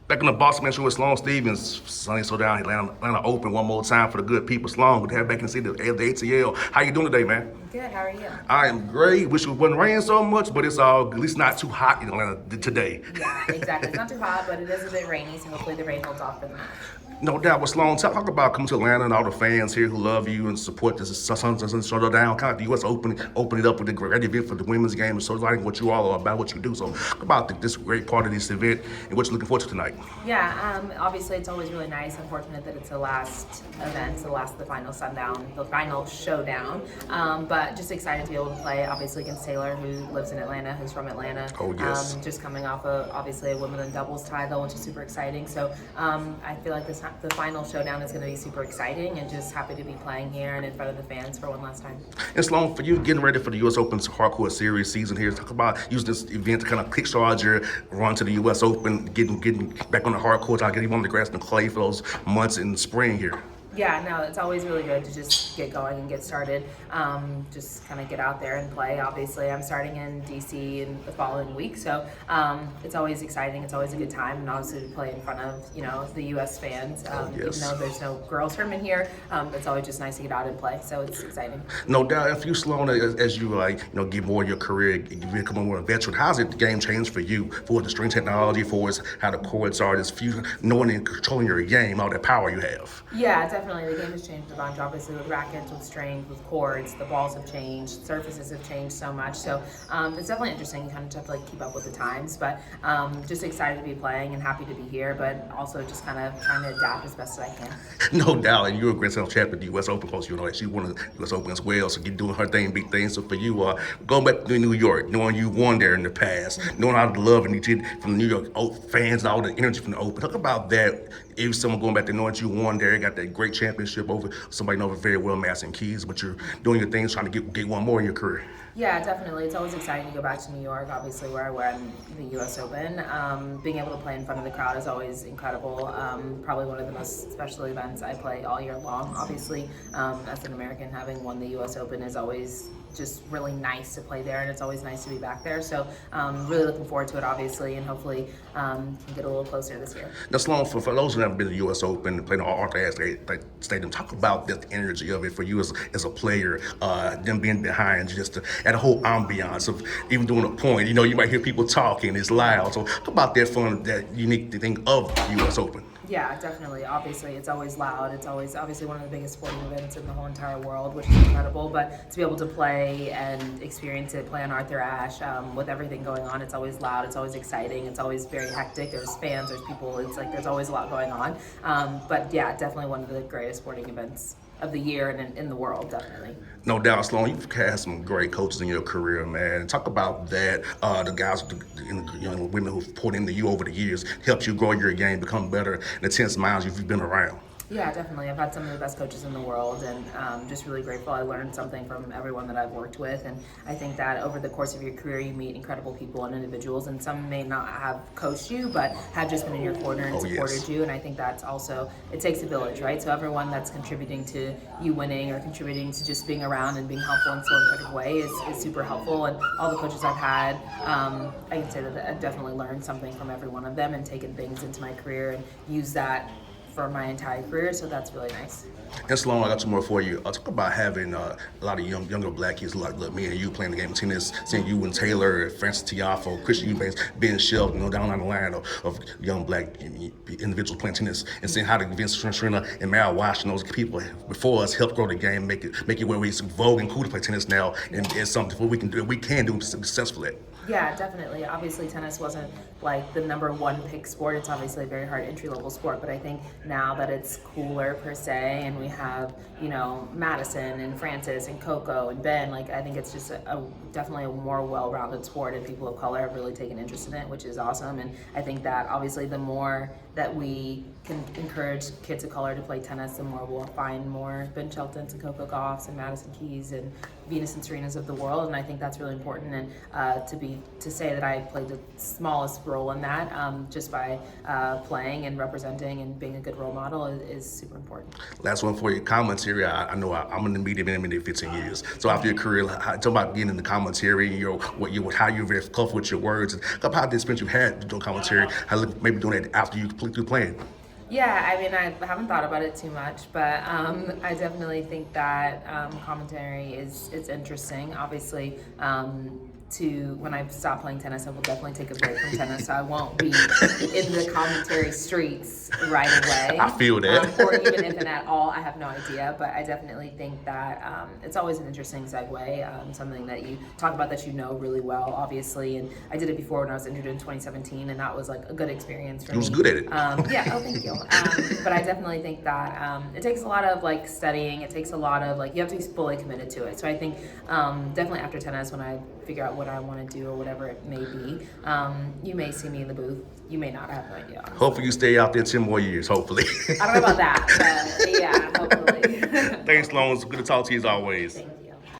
Back on the Bossman show with Sloane Stevens, Sunny so down, Atlanta Open one more time for the good people. Sloane, good to have back in the city, the ATL. How you doing today, man? Good. How are you? I am great. Wish it wasn't raining so much, but it's all at least not too hot in Atlanta today. Yeah, exactly. It's not too hot, but it is a bit rainy, so hopefully the rain holds off for the match. No doubt. With Sloane, talk about coming to Atlanta and all the fans here who love you and support this Sun Showdown. Kind of the U.S. opening it up with a great event for the women's game. So like what you all are about, what you do. So talk about this great part of this event and what you're looking forward to tonight. Yeah, obviously it's always really nice. Unfortunate that it's the last event, the final sundown, the final showdown. But just excited to be able to play, obviously, against Taylor, who lives in Atlanta, who's from Atlanta. Oh, yes. Just coming off of, obviously, a Wimbledon doubles title, which is super exciting. So I feel like the final showdown is going to be super exciting, and just happy to be playing here and in front of the fans for one last time. And Sloane, for you getting ready for the U.S. Open's Hardcourt Series season here, talk about using this event to kind of kickstart your run to the U.S. Open, getting back on the hard court, getting on the grass and clay for those months in the spring here. Yeah, no, it's always really good to just get going and get started. Just kind of get out there and play. Obviously, I'm starting in DC in the following week, so it's always exciting. It's always a good time, and obviously to play in front of the U.S. fans. Yes. Even though there's no girls tournament here, it's always just nice to get out and play. So it's exciting. No doubt. If you, Sloane, as you get more in your career, you become more a veteran, how's it the game changed for you? For the string technology, for how the courts are, this knowing and controlling your game, all that power you have. Yeah, definitely. The game has changed a bunch, obviously, with rackets, with strings, with cords. The balls have changed, surfaces have changed so much. So it's definitely interesting. You kind of have to keep up with the times. But just excited to be playing and happy to be here, but also just kind of trying to adapt as best as I can. No doubt. And you're a Grand Slam champion at the U.S. Open, course. You know that she won the U.S. Open as well. So you're doing her thing, big things. So for you, going back to New York, knowing you won there in the past, knowing all the love and you did from the New York fans, all the energy from the Open. Talk about that. If someone going back there knowing you won there, got that great championship over somebody know very well, Madison Keys, but you're doing your things, trying to get one more in your career. Yeah, definitely. It's always exciting to go back to New York, obviously, where I won the U.S. Open. Being able to play in front of the crowd is always incredible. Probably one of the most special events I play all year long. Obviously, as an American, having won the U.S. Open is always just really nice to play there, and it's always nice to be back there. So really looking forward to it, obviously, and hopefully can get a little closer this year. Now, Sloane, for those who haven't been to the U.S. Open and played in Arthur Ashe Stadium, talk about the energy of it for you as a player, them being behind, just at a whole ambiance of even doing a point. You might hear people talking, it's loud. So talk about that fun, that unique thing of the U.S. Open. Yeah, definitely. Obviously, it's always loud. It's always obviously one of the biggest sporting events in the whole entire world, which is incredible. But to be able to play and experience it, play on Arthur Ashe, with everything going on, it's always loud. It's always exciting. It's always very hectic. There's fans. There's people. It's like there's always a lot going on. But yeah, definitely one of the greatest sporting events of the year and in the world, definitely. No doubt, Sloane, you've had some great coaches in your career, man. Talk about that. The guys, the young women who've poured into you over the years, helped you grow your game, become better, and the 10 miles you've been around. Yeah, definitely. I've had some of the best coaches in the world, and just really grateful. I learned something from everyone that I've worked with, and I think that over the course of your career, you meet incredible people and individuals, and some may not have coached you, but have just been in your corner and supported you, and I think that's also, it takes a village, right? So everyone that's contributing to you winning or contributing to just being around and being helpful in some sort of way is super helpful, and all the coaches I've had, I can say that I've definitely learned something from every one of them and taken things into my career and used that for my entire career, so that's really nice. And Sloane, I got two more for you. Talk about having a lot of younger black kids like me and you playing the game of tennis, seeing you and Taylor, Francis Tiafoe, Christian Eubanks, Ben Shelton, down on the line of young black individuals playing tennis, and seeing how the Vince Serena and Merrill Washington, those people before us, helped grow the game, make it where it's vogue and cool to play tennis now, and it's something we can do successfully. Yeah, definitely. Obviously, tennis wasn't like the number one pick sport. It's obviously a very hard entry-level sport, but I think now that it's cooler per se, and we have, Madison and Francis and Coco and Ben, I think it's just definitely a more well-rounded sport, and people of color have really taken interest in it, which is awesome. And I think that obviously the more that we can encourage kids of color to play tennis, the more we'll find more Ben Sheltons and Coco Gauffs and Madison Keys and Venus and Serenas of the world, and I think that's really important. And to be me to say that I played the smallest role in that, just by playing and representing and being a good role model is super important. Last one for you, commentary. I know I'm in the media, been in the media 15 years. So after your career, talk about getting in the commentary, how you're very comfortable with your words, and how the experience you had doing commentary, how maybe doing it after you complete playing. Yeah, I mean, I haven't thought about it too much, but I definitely think that commentary is interesting. Obviously, when I stop playing tennis, I will definitely take a break from tennis, so I won't be in the commentary streets right away. I feel that. Or even if at all, I have no idea. But I definitely think that it's always an interesting segue, something that you talk about that you know really well, obviously. And I did it before when I was injured in 2017, and that was like a good experience for me. You was good at it. Yeah. Oh, thank you. But I definitely think that it takes a lot of like studying. It takes a lot of you have to be fully committed to it. So I think definitely after tennis, when I figure out what I want to do or whatever it may be, you may see me in the booth. You may not. I have no idea. Honestly. Hopefully you stay out there 10 more years, hopefully. I don't know about that, but yeah, hopefully. Thanks, Sloane. It's good to talk to you as always. Thank you.